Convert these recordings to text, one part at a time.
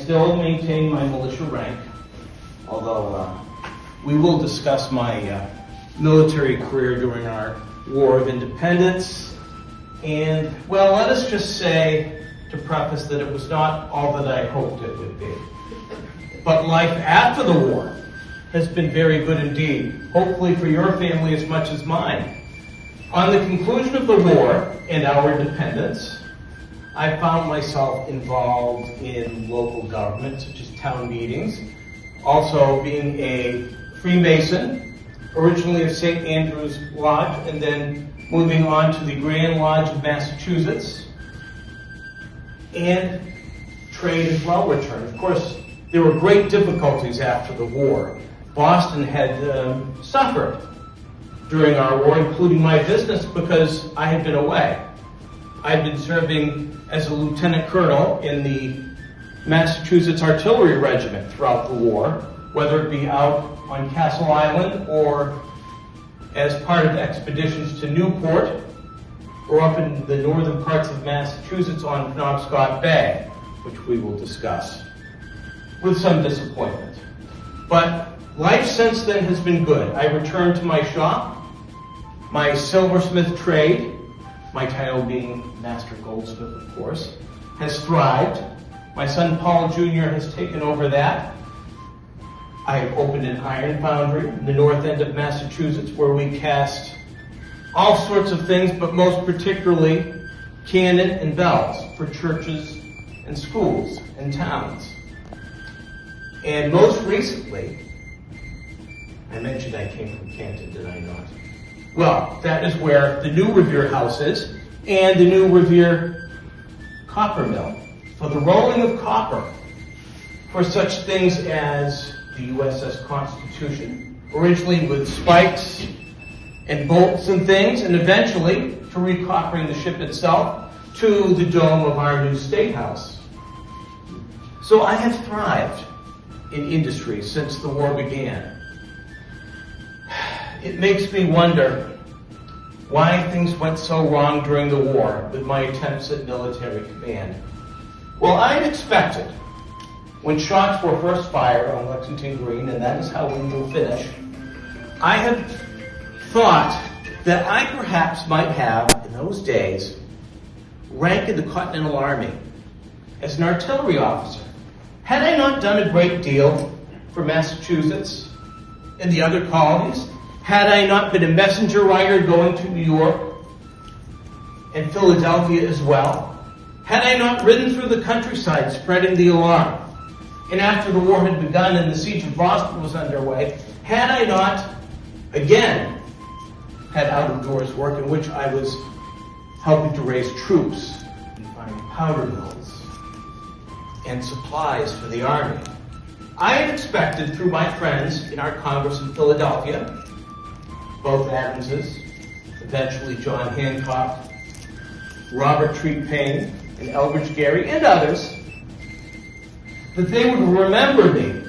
still maintain my militia rank, although we will discuss my military career during our War of Independence. And, well, let us just say, to preface, that it was not all that I hoped it would be. But life after the war has been very good indeed, hopefully for your family as much as mine. On the conclusion of the war and our independence, I found myself involved in local government, such as town meetings, also being a Freemason, originally of St. Andrew's Lodge, and then moving on to the Grand Lodge of Massachusetts, and trade as well returned. Of course, there were great difficulties after the war. Boston had suffered during our war, including my business, because I had been away. I had been serving as a lieutenant colonel in the Massachusetts Artillery Regiment throughout the war, whether it be out on Castle Island or as part of expeditions to Newport, or up in the northern parts of Massachusetts on Penobscot Bay, which we will discuss, with some disappointment. But life since then has been good. I returned to my shop, my silversmith trade, my title being Master Goldsmith, of course, has thrived. My son Paul Jr. has taken over that. I have opened an iron foundry in the north end of Massachusetts where we cast all sorts of things, but most particularly cannon and bells for churches and schools and towns. And most recently, I mentioned I came from Canton, did I not? Well, that is where the new Revere house is, and the new Revere copper mill for the rolling of copper for such things as the USS Constitution, originally with spikes and bolts and things, and eventually to recoppering the ship itself to the dome of our new State House. So I have thrived in industry since the war began. It makes me wonder why things went so wrong during the war with my attempts at military command. Well, I had expected, when shots were first fired on Lexington Green, and that is how we will finish, I had thought that I perhaps might have, in those days, rank in the Continental Army as an artillery officer. Had I not done a great deal for Massachusetts and the other colonies? Had I not been a messenger rider going to New York and Philadelphia as well? Had I not ridden through the countryside spreading the alarm? And after the war had begun and the siege of Boston was underway, had I not, again, had out-of-doors work in which I was helping to raise troops and find powder mills and supplies for the army? I had expected, through my friends in our Congress in Philadelphia, both Adamses, eventually John Hancock, Robert Treat Paine, and Elbridge Gerry, and others, that they would remember me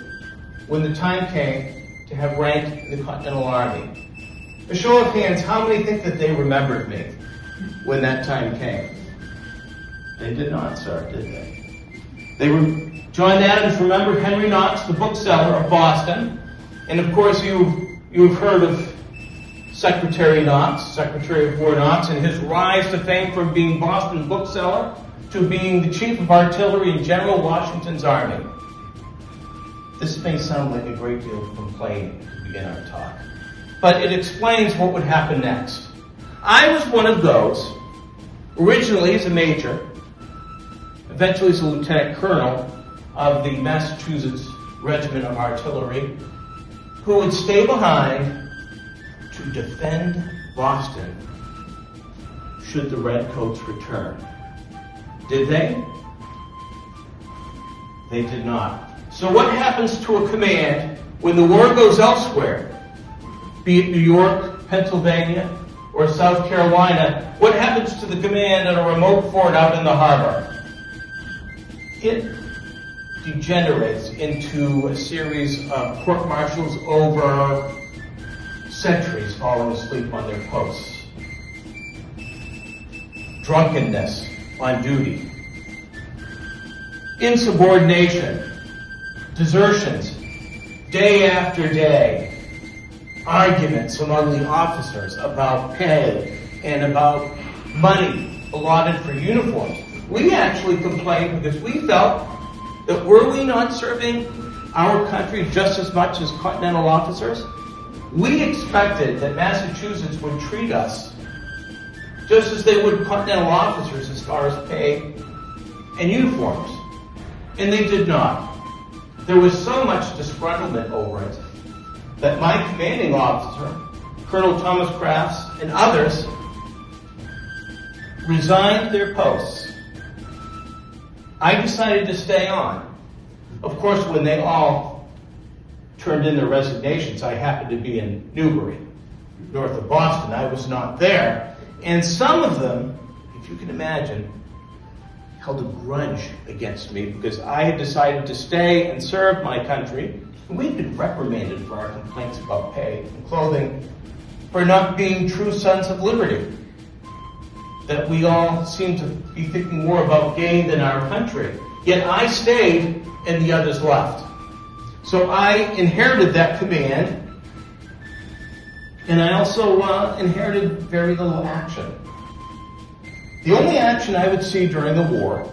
when the time came to have rank in the Continental Army. A show of hands, how many think that they remembered me when that time came? They did not, sir, did they? John Adams remembered Henry Knox, the bookseller of Boston, and of course you've heard of Secretary Knox, Secretary of War Knox, and his rise to fame from being Boston bookseller to being the chief of artillery in General Washington's army. This may sound like a great deal of complaining to begin our talk, but it explains what would happen next. I was one of those, originally as a major, eventually as a lieutenant colonel of the Massachusetts Regiment of Artillery, who would stay behind to defend Boston should the Redcoats return. Did they? They did not. So what happens to a command when the war goes elsewhere? Be it New York, Pennsylvania, or South Carolina, what happens to the command at a remote fort out in the harbor? It degenerates into a series of court-martials over sentries falling asleep on their posts. Drunkenness on duty. Insubordination desertions, day after day, arguments among the officers about pay and about money allotted for uniforms. We actually complained because we felt that were we not serving our country just as much as Continental officers, we expected that Massachusetts would treat us just as they would Continental officers as far as pay and uniforms. And they did not. There was so much disgruntlement over it that my commanding officer, Colonel Thomas Crafts, and others resigned their posts. I decided to stay on. Of course, when they all turned in their resignations, I happened to be in Newbury, north of Boston. I was not there. And some of them, if you can imagine, held a grudge against me because I had decided to stay and serve my country. And we'd been reprimanded for our complaints about pay and clothing, for not being true sons of liberty. That we all seem to be thinking more about gain than our country. Yet I stayed and the others left. So I inherited that command, and I also inherited very little action. The only action I would see during the war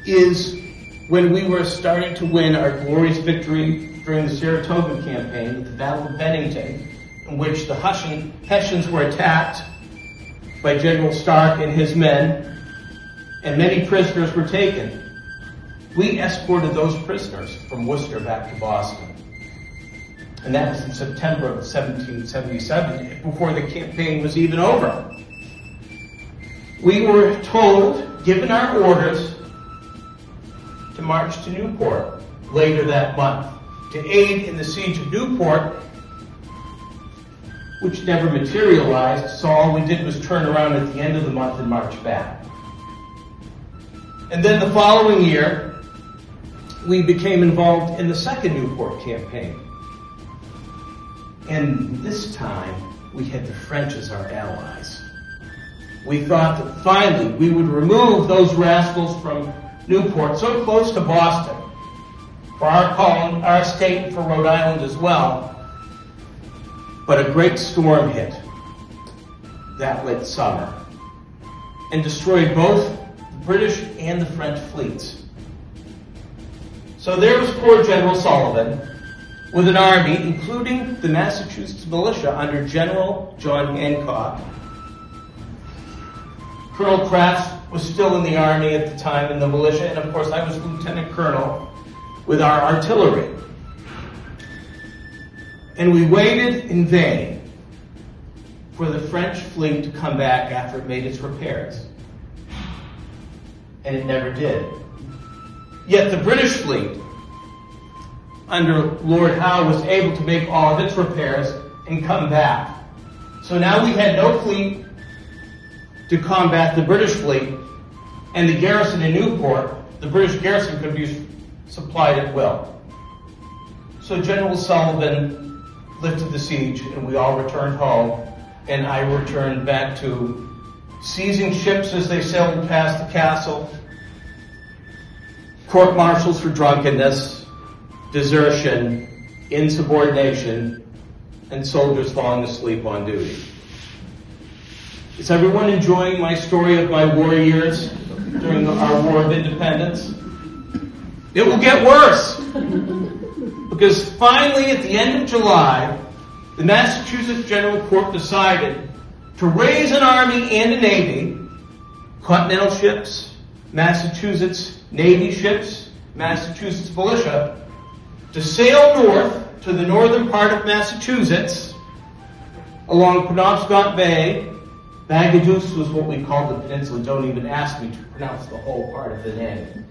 is when we were starting to win our glorious victory during the Saratoga campaign, the Battle of Bennington, in which the Hessians were attacked by General Stark and his men, and many prisoners were taken. We escorted those prisoners from Worcester back to Boston. And that was in September of 1777, before the campaign was even over. We were told, given our orders, to march to Newport later that month to aid in the siege of Newport, which never materialized, so all we did was turn around at the end of the month and march back. And then the following year, we became involved in the second Newport campaign. And this time, we had the French as our allies. We thought that finally we would remove those rascals from Newport, so close to Boston, for our state and for Rhode Island as well. But a great storm hit that late summer and destroyed both the British and the French fleets. So there was poor General Sullivan with an army, including the Massachusetts Militia under General John Hancock. Colonel Crafts was still in the army at the time in the militia, and of course I was lieutenant colonel with our artillery. And we waited in vain for the French fleet to come back after it made its repairs. And it never did. Yet the British fleet, under Lord Howe, was able to make all of its repairs and come back. So now we had no fleet to combat the British fleet, and the garrison in Newport, the British garrison, could be supplied at will. So General Sullivan lifted the siege, and we all returned home, and I returned back to seizing ships as they sailed past the castle, court-martials for drunkenness, desertion, insubordination, and soldiers falling asleep on duty. Is everyone enjoying my story of my war years during our War of Independence? It will get worse. Because finally, at the end of July, the Massachusetts General Court decided to raise an army and a navy, Continental ships, Massachusetts Navy ships, Massachusetts Militia, to sail north to the northern part of Massachusetts along Penobscot Bay. Bagaduce was what we called the peninsula. Don't even ask me to pronounce the whole part of the name.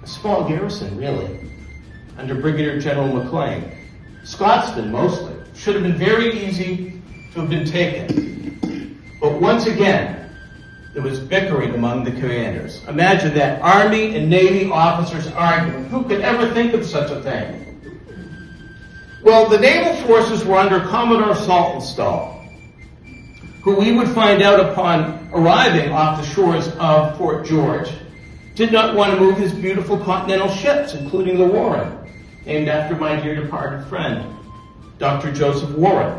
A small garrison, really, under Brigadier General McLean. Scotsmen, mostly. Should have been very easy to have been taken. But once again, there was bickering among the commanders. Imagine that, Army and Navy officers arguing. Who could ever think of such a thing? Well, the naval forces were under Commodore Saltonstall, who we would find out upon arriving off the shores of Fort George did not want to move his beautiful continental ships, including the Warren, named after my dear departed friend, Dr. Joseph Warren.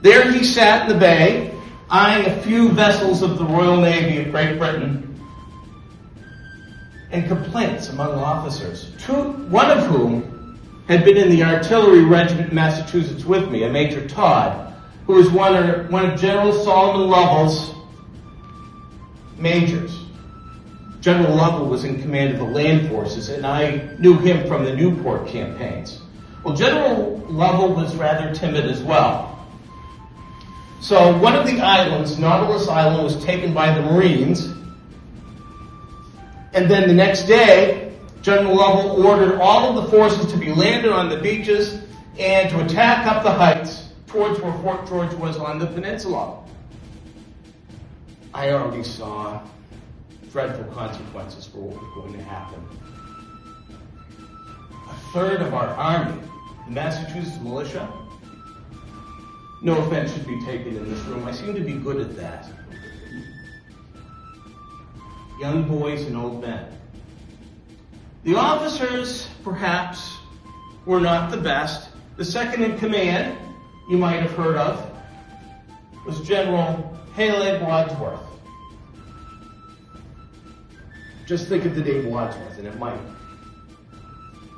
There he sat in the bay, eyeing a few vessels of the Royal Navy of Great Britain, and complaints among officers, one of whom had been in the artillery regiment in Massachusetts with me, a Major Todd, who was one of General Solomon Lovell's majors. General Lovell was in command of the land forces, and I knew him from the Newport campaigns. Well, General Lovell was rather timid as well. So one of the islands, Nautilus Island, was taken by the Marines. And then the next day, General Lovell ordered all of the forces to be landed on the beaches and to attack up the heights towards where Fort George was on the peninsula. I already saw dreadful consequences for what was going to happen. A third of our army, the Massachusetts Militia, no offense should be taken in this room, I seem to be good at that. Young boys and old men. The officers, perhaps, were not the best. The second in command, you might have heard of, was General Michale Wadsworth. Just think of the name Wadsworth, and it might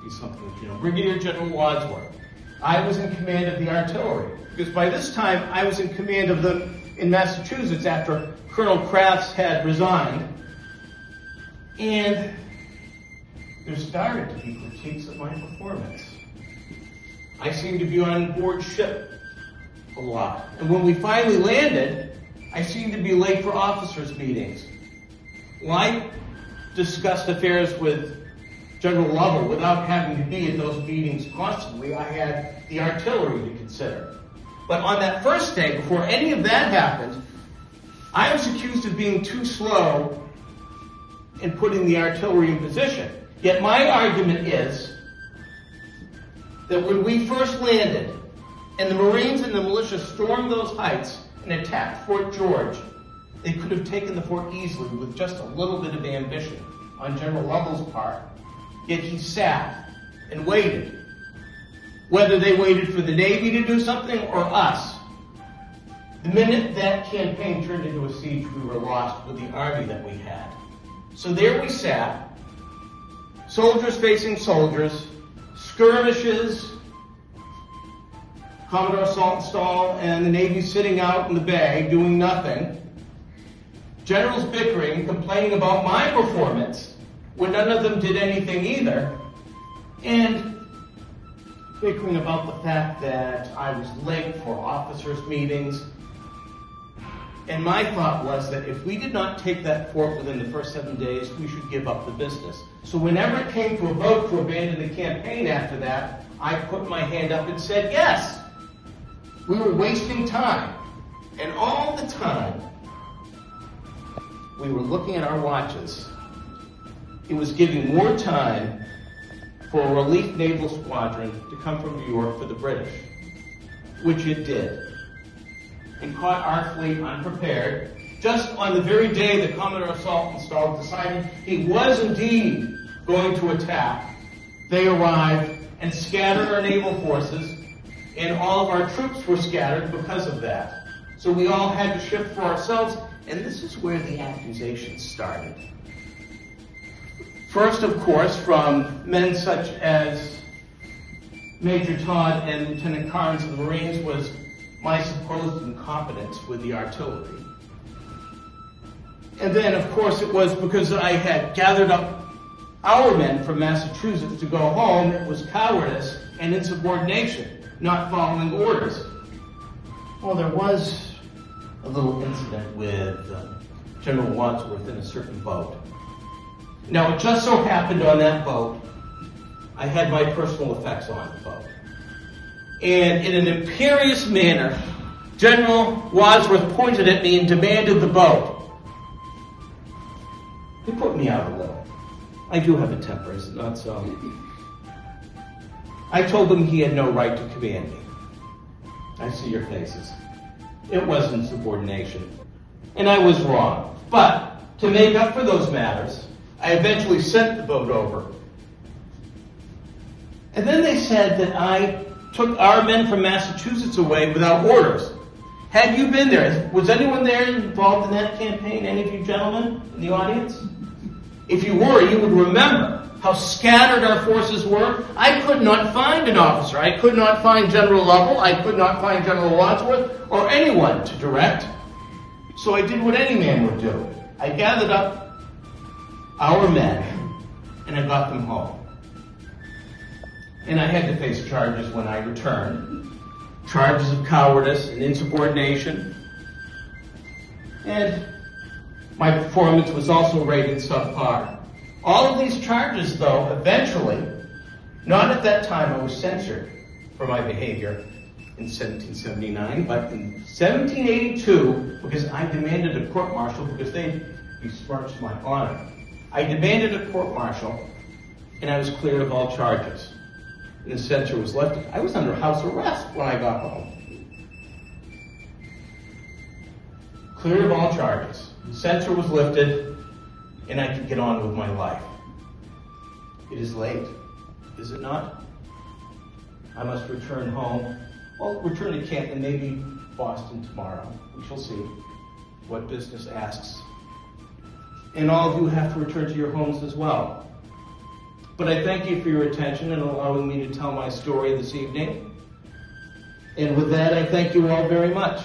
be something that you know. Brigadier General Wadsworth. I was in command of the artillery, because by this time I was in command of them in Massachusetts after Colonel Crafts had resigned. And there started to be critiques of my performance. I seemed to be on board ship a lot. And when we finally landed, I seemed to be late for officers' meetings. Well, I discussed affairs with General Lovell without having to be at those meetings constantly. I had the artillery to consider. But on that first day, before any of that happened, I was accused of being too slow in putting the artillery in position. Yet my argument is that when we first landed and the Marines and the militia stormed those heights and attacked Fort George, they could have taken the fort easily with just a little bit of ambition on General Lovell's part. Yet he sat and waited. Whether they waited for the Navy to do something or us. The minute that campaign turned into a siege, we were lost with the army that we had. So there we sat, soldiers facing soldiers, skirmishes, Commodore Saltonstall and the Navy sitting out in the bay doing nothing, generals bickering, complaining about my performance when none of them did anything either, and bickering about the fact that I was late for officers' meetings. And my thought was that if we did not take that fort within the first 7 days, we should give up the business. So whenever it came to a vote to abandon the campaign after that, I put my hand up and said yes. We were wasting time. And all the time, we were looking at our watches. It was giving more time for a relief naval squadron to come from New York for the British, which it did, and caught our fleet unprepared. Just on the very day that Commodore Saltonstall decided he was indeed going to attack, they arrived and scattered our naval forces, and all of our troops were scattered because of that. So we all had to shift for ourselves, and this is where the accusations started. First, of course, from men such as Major Todd and Lieutenant Carnes of the Marines was my supposed incompetence with the artillery. And then, of course, it was because I had gathered up our men from Massachusetts to go home. It was cowardice and insubordination, not following orders. Well, there was a little incident with General Wadsworth in a certain boat. Now, it just so happened on that boat, I had my personal effects on the boat. And in an imperious manner, General Wadsworth pointed at me and demanded the boat. He put me out a little. I do have a temper, is it not so? I told him he had no right to command me. I see your faces. It was insubordination. And I was wrong. But to make up for those matters, I eventually sent the boat over. And then they said that I took our men from Massachusetts away without orders. Had you been there? Was anyone there involved in that campaign? Any of you gentlemen in the audience? If you were, you would remember how scattered our forces were. I could not find an officer. I could not find General Lovell. I could not find General Wadsworth or anyone to direct. So I did what any man would do. I gathered up our men and I got them home. And I had to face charges when I returned. Charges of cowardice and insubordination. And my performance was also rated subpar. All of these charges, though, eventually, not at that time I was censured for my behavior in 1779, but in 1782, because I demanded a court-martial because they besmirched my honor. I demanded a court-martial, and I was cleared of all charges. And the censure was lifted. I was under house arrest when I got home. Cleared of all charges. Censure was lifted, and I could get on with my life. It is late, is it not? I must return home. Well, return to camp and maybe Boston tomorrow. We shall see what business asks. And all of you have to return to your homes as well. But I thank you for your attention and allowing me to tell my story this evening. And with that, I thank you all very much.